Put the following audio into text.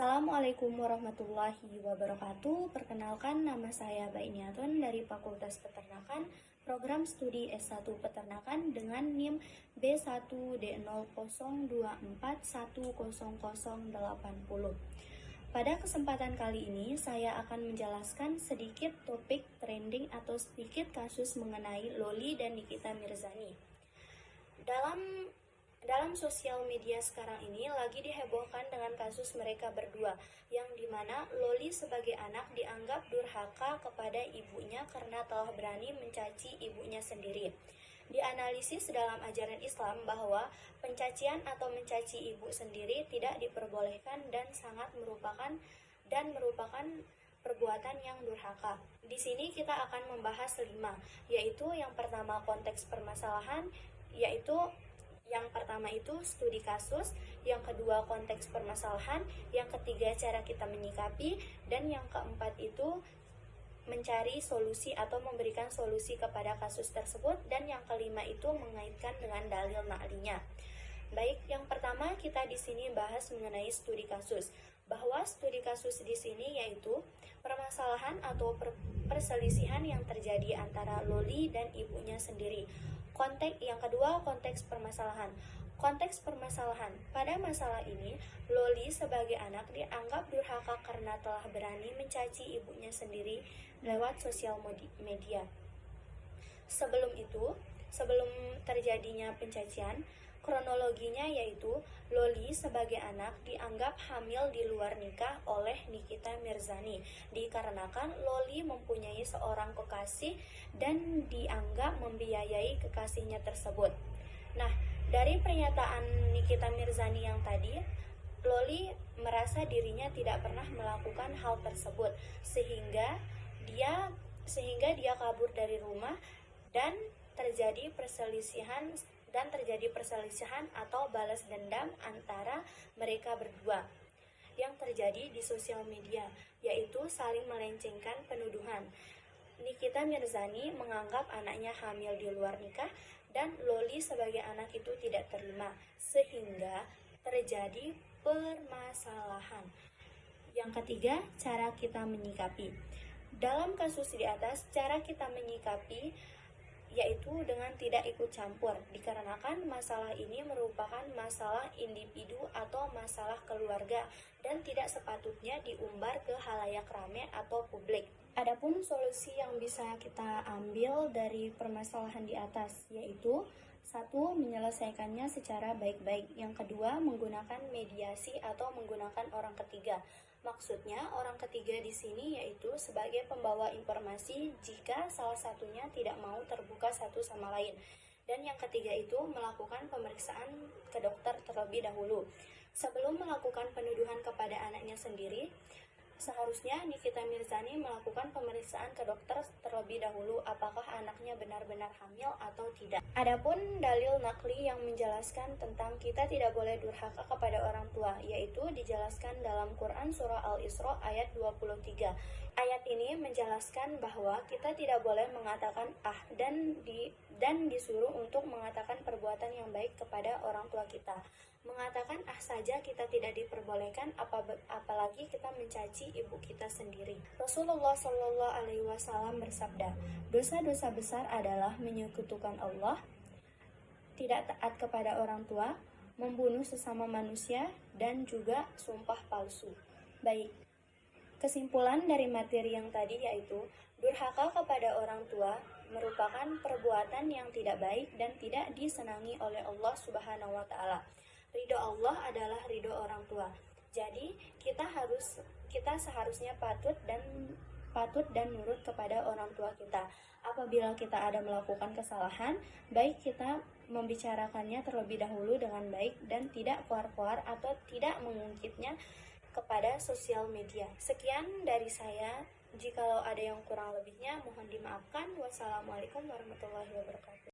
Assalamualaikum warahmatullahi wabarakatuh. Perkenalkan, nama saya Bainiatun dari Fakultas Peternakan, program studi S1 Peternakan dengan NIM B1D002410080. Pada kesempatan kali ini, saya akan menjelaskan sedikit topik trending atau sedikit kasus mengenai Loli dan Nikita Mirzani. Dalam sosial media sekarang ini lagi dihebohkan dengan kasus mereka berdua, yang dimana Loli sebagai anak dianggap durhaka kepada ibunya karena telah berani mencaci ibunya sendiri. Dianalisis dalam ajaran Islam bahwa pencacian atau mencaci ibu sendiri tidak diperbolehkan dan merupakan perbuatan yang durhaka. Di sini kita akan membahas 5, yaitu yang pertama konteks permasalahan, yaitu yang pertama itu studi kasus, yang kedua konteks permasalahan, yang ketiga cara kita menyikapi, dan yang keempat itu mencari solusi atau memberikan solusi kepada kasus tersebut, dan yang kelima itu mengaitkan dengan dalil na'linya. Baik, yang pertama kita di sini bahas mengenai studi kasus. Bahwa studi kasus di sini yaitu permasalahan atau perselisihan yang terjadi antara Loli dan ibunya sendiri. Yang kedua, konteks permasalahan. Konteks permasalahan. Pada masalah ini, Loli sebagai anak dianggap durhaka karena telah berani mencaci ibunya sendiri lewat sosial media. Sebelum terjadinya pencacian, kronologinya yaitu Loli sebagai anak dianggap hamil di luar nikah oleh Nikita Mirzani dikarenakan Loli mempunyai seorang kekasih dan dianggap membiayai kekasihnya tersebut. Nah, dari pernyataan Nikita Mirzani yang tadi, Loli merasa dirinya tidak pernah melakukan hal tersebut sehingga dia kabur dari rumah dan terjadi perselisihan atau balas dendam antara mereka berdua yang terjadi di sosial media, yaitu saling melencengkan penuduhan. Nikita Mirzani menganggap anaknya hamil di luar nikah dan Loli sebagai anak itu tidak terima, sehingga terjadi permasalahan. Yang ketiga, cara kita menyikapi. Dalam kasus di atas, cara kita menyikapi yaitu dengan tidak ikut campur, dikarenakan masalah ini merupakan masalah individu atau masalah keluarga dan tidak sepatutnya diumbar ke khalayak ramai atau publik. Adapun solusi yang bisa kita ambil dari permasalahan di atas yaitu 1. Menyelesaikannya secara baik-baik. Yang kedua, menggunakan mediasi atau menggunakan orang ketiga. Maksudnya, orang ketiga di sini yaitu sebagai pembawa informasi jika salah satunya tidak mau terbuka satu sama lain. Dan yang ketiga itu melakukan pemeriksaan ke dokter terlebih dahulu. Sebelum melakukan penuduhan kepada anaknya sendiri, seharusnya Nikita Mirzani melakukan pemeriksaan ke dokter terlebih dahulu apakah anaknya benar-benar hamil atau tidak. Adapun dalil nakli yang menjelaskan tentang kita tidak boleh durhaka kepada orang tua, yaitu dijelaskan dalam Quran Surah Al-Isra ayat 23. Ayat ini menjelaskan bahwa kita tidak boleh mengatakan dan disuruh untuk mengatakan perbuatan yang baik kepada orang tua kita. Mengatakan saja kita tidak diperbolehkan, apalagi kita mencaci ibu kita sendiri. Rasulullah Shallallahu Alaihi Wasallam bersabda, dosa-dosa besar adalah menyekutukan Allah, tidak taat kepada orang tua, membunuh sesama manusia, dan juga sumpah palsu. Baik, kesimpulan dari materi yang tadi yaitu durhaka kepada orang tua merupakan perbuatan yang tidak baik dan tidak disenangi oleh Allah Subhanahu wa Ta'ala. Ridho Allah adalah ridho orang tua. Jadi kita seharusnya patut dan nurut kepada orang tua kita. Apabila kita ada melakukan kesalahan, baik kita membicarakannya terlebih dahulu dengan baik dan tidak koar-koar atau tidak mengungkitnya kepada sosial media. Sekian dari saya. Jikalau ada yang kurang lebihnya mohon dimaafkan. Wassalamualaikum warahmatullahi wabarakatuh.